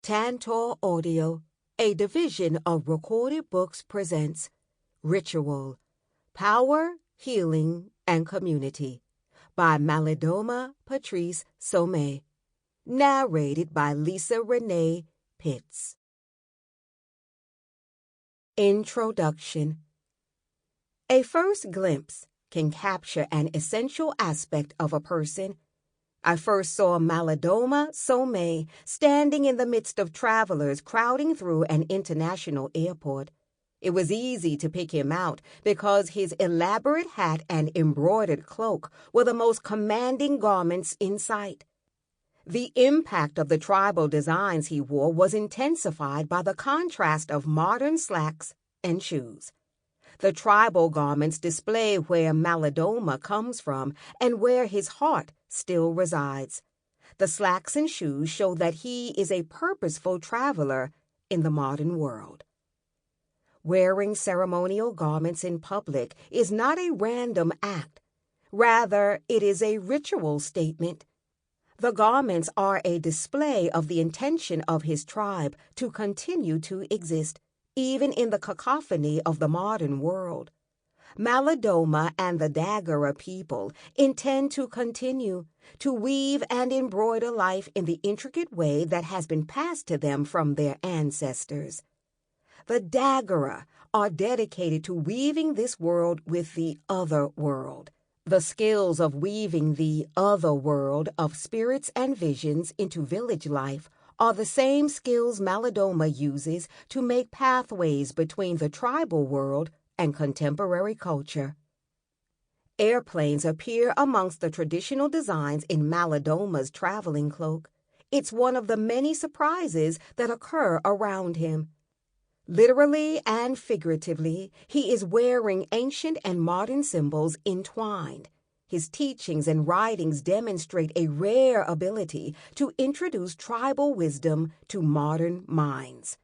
Tantor Audio, a division of Recorded Books, presents Ritual, Power, Healing, and Community by Malidoma Patrice Somé, narrated by Reneé Pitts. Introduction. A first glimpse can capture an essential aspect of a person. I first saw Malidoma Some standing in the midst of travelers crowding through an international airport. It was easy to pick him out because his elaborate hat and embroidered cloak were the most commanding garments in sight. The impact of the tribal designs he wore was intensified by the contrast of modern slacks and shoes. The tribal garments display where Malidoma comes from and where his heart still resides. The slacks and shoes show that he is a purposeful traveler in the modern world. Wearing ceremonial garments in public is not a random act. Rather, it is a ritual statement. The garments are a display of the intention of his tribe to continue to exist, even in the cacophony of the modern world. Malidoma and the Dagara people intend to continue to weave and embroider life in the intricate way that has been passed to them from their ancestors. The Dagara are dedicated to weaving this world with the other world. The skills of weaving the other world of spirits and visions into village life are the same skills Malidoma uses to make pathways between the tribal world and contemporary culture. Airplanes appear amongst the traditional designs in Malidoma's traveling cloak. It's one of the many surprises that occur around him. Literally and figuratively, he is wearing ancient and modern symbols entwined. His teachings and writings demonstrate a rare ability to introduce tribal wisdom to modern minds.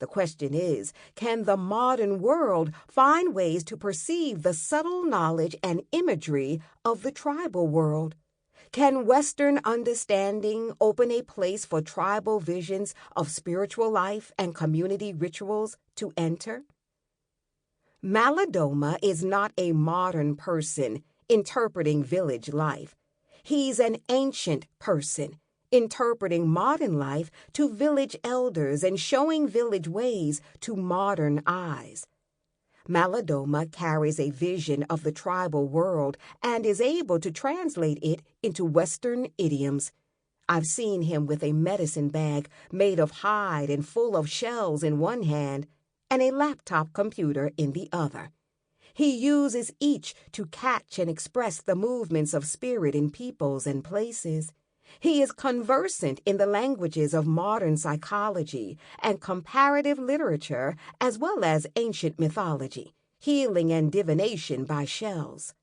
The question is, can the modern world find ways to perceive the subtle knowledge and imagery of the tribal world? Can Western understanding open a place for tribal visions of spiritual life and community rituals to enter? Malidoma is not a modern person interpreting village life. He's an ancient person interpreting modern life to village elders and showing village ways to modern eyes. Malidoma carries a vision of the tribal world and is able to translate it into Western idioms. I've seen him with a medicine bag made of hide and full of shells in one hand and a laptop computer in the other. He uses each to catch and express the movements of spirit in peoples and places. He is conversant in the languages of modern psychology and comparative literature, as well as ancient mythology, healing and divination by shells.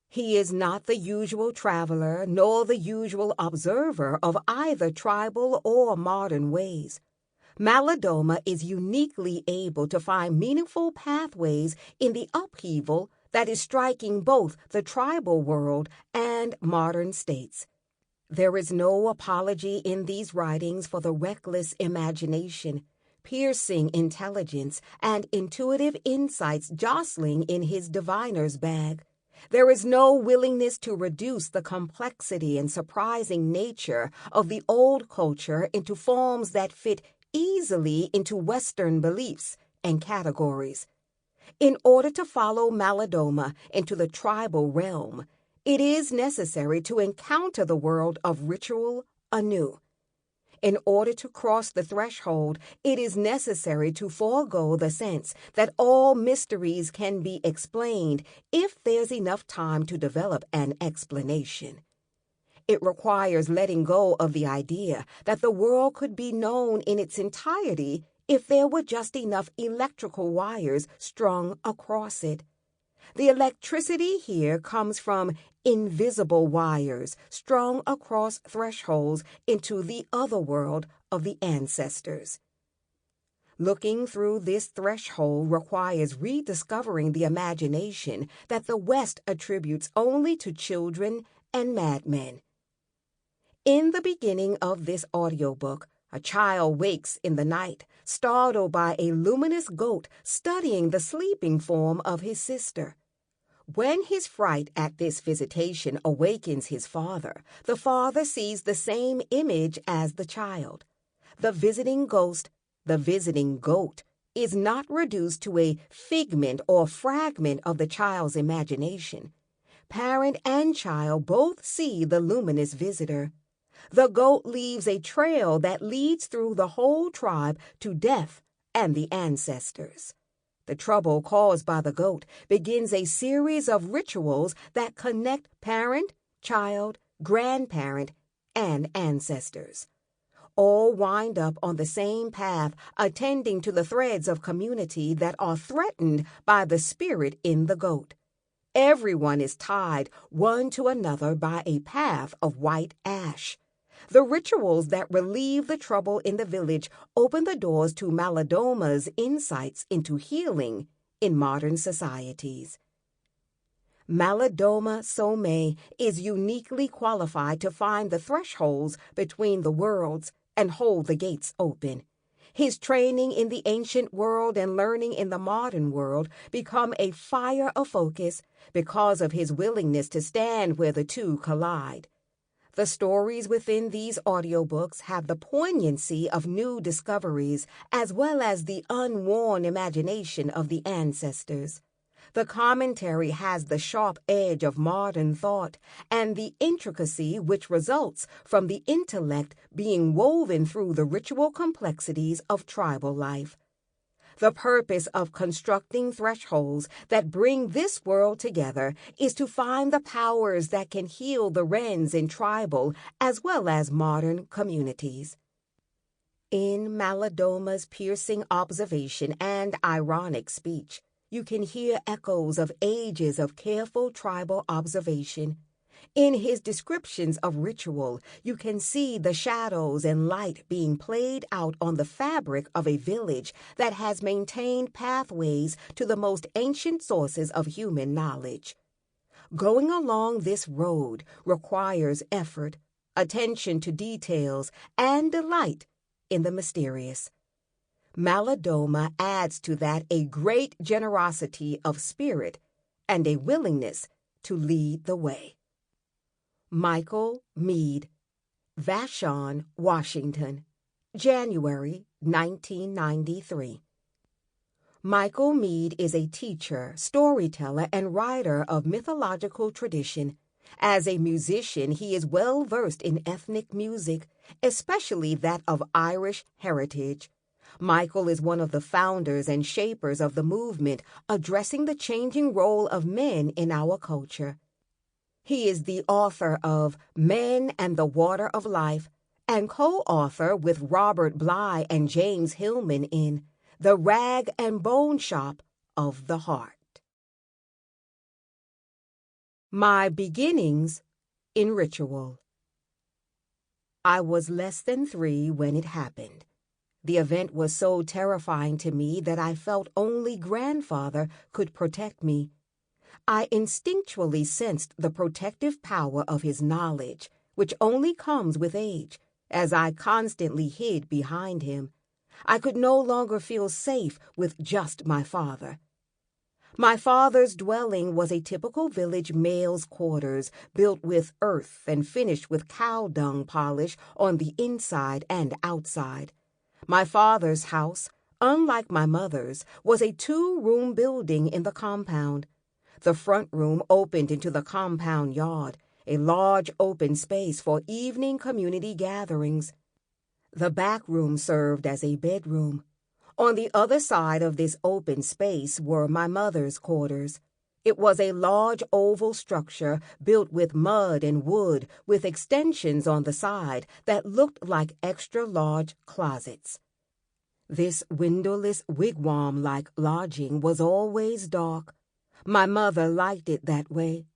He is not the usual traveler nor the usual observer of either tribal or modern ways. Malidoma is uniquely able to find meaningful pathways in the upheaval that is striking both the tribal world and modern states. There is no apology in these writings for the reckless imagination, piercing intelligence, and intuitive insights jostling in his diviner's bag. There is no willingness to reduce the complexity and surprising nature of the old culture into forms that fit easily into Western beliefs and categories. In order to follow Malidoma into the tribal realm, it is necessary to encounter the world of ritual anew. In order to cross the threshold, it is necessary to forego the sense that all mysteries can be explained if there's enough time to develop an explanation. It requires letting go of the idea that the world could be known in its entirety if there were just enough electrical wires strung across it. The electricity here comes from invisible wires strung across thresholds into the other world of the ancestors. Looking through this threshold requires rediscovering the imagination that the West attributes only to children and madmen. In the beginning of this audiobook, A child wakes in the night, startled by a luminous goat studying the sleeping form of his sister. When his fright at this visitation awakens his father, the father sees the same image as the child. The visiting ghost, the visiting goat, is not reduced to a figment or fragment of the child's imagination. Parent and child both see the luminous visitor. The goat leaves a trail that leads through the whole tribe to death and the ancestors. The trouble caused by the goat begins a series of rituals that connect parent, child, grandparent, and ancestors. All wind up on the same path, attending to the threads of community that are threatened by the spirit in the goat. Everyone is tied one to another by a path of white ash. The rituals that relieve the trouble in the village open the doors to Malidoma's insights into healing in modern societies. Malidoma Some is uniquely qualified to find the thresholds between the worlds and hold the gates open. His training in the ancient world and learning in the modern world become a fire of focus because of his willingness to stand where the two collide. The stories within these audiobooks have the poignancy of new discoveries as well as the unworn imagination of the ancestors. The commentary has the sharp edge of modern thought and the intricacy which results from the intellect being woven through the ritual complexities of tribal life. The purpose of constructing thresholds that bring this world together is to find the powers that can heal the rends in tribal as well as modern communities. In Malidoma's piercing observation and ironic speech, you can hear echoes of ages of careful tribal observation. In his descriptions of ritual, you can see the shadows and light being played out on the fabric of a village that has maintained pathways to the most ancient sources of human knowledge. Going along this road requires effort, attention to details, and delight in the mysterious. Malidoma adds to that a great generosity of spirit and a willingness to lead the way. Michael Meade, Vashon, Washington, January 1993. Michael Meade is a teacher, storyteller, and writer of mythological tradition. As a musician, he is well versed in ethnic music, especially that of Irish heritage. Michael is one of the founders and shapers of the movement addressing the changing role of men in our culture. He is the author of Men and the Water of Life and co-author with Robert Bly and James Hillman in The Rag and Bone Shop of the Heart. My beginnings in ritual. I was less than 3 when it happened. The event was so terrifying to me that I felt only grandfather could protect me. I instinctually sensed the protective power of his knowledge, which only comes with age, as I constantly hid behind him. I could no longer feel safe with just my father. My father's dwelling was a typical village male's quarters, built with earth and finished with cow dung polish on the inside and outside. My father's house, unlike my mother's, was a 2-room building in the compound. The front room opened into the compound yard, a large open space for evening community gatherings. The back room served as a bedroom. On the other side of this open space were my mother's quarters. It was a large oval structure built with mud and wood with extensions on the side that looked like extra-large closets. This windowless wigwam-like lodging was always dark. My mother liked it that way.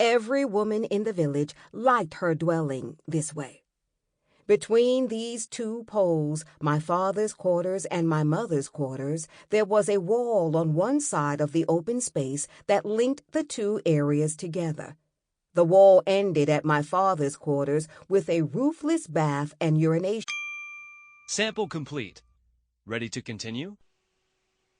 Every woman in the village liked her dwelling this way. Between these 2 poles, my father's quarters and my mother's quarters, there was a wall on one side of the open space that linked the 2 areas together. The wall ended at my father's quarters with a roofless bath and urination. Sample complete. Ready to continue?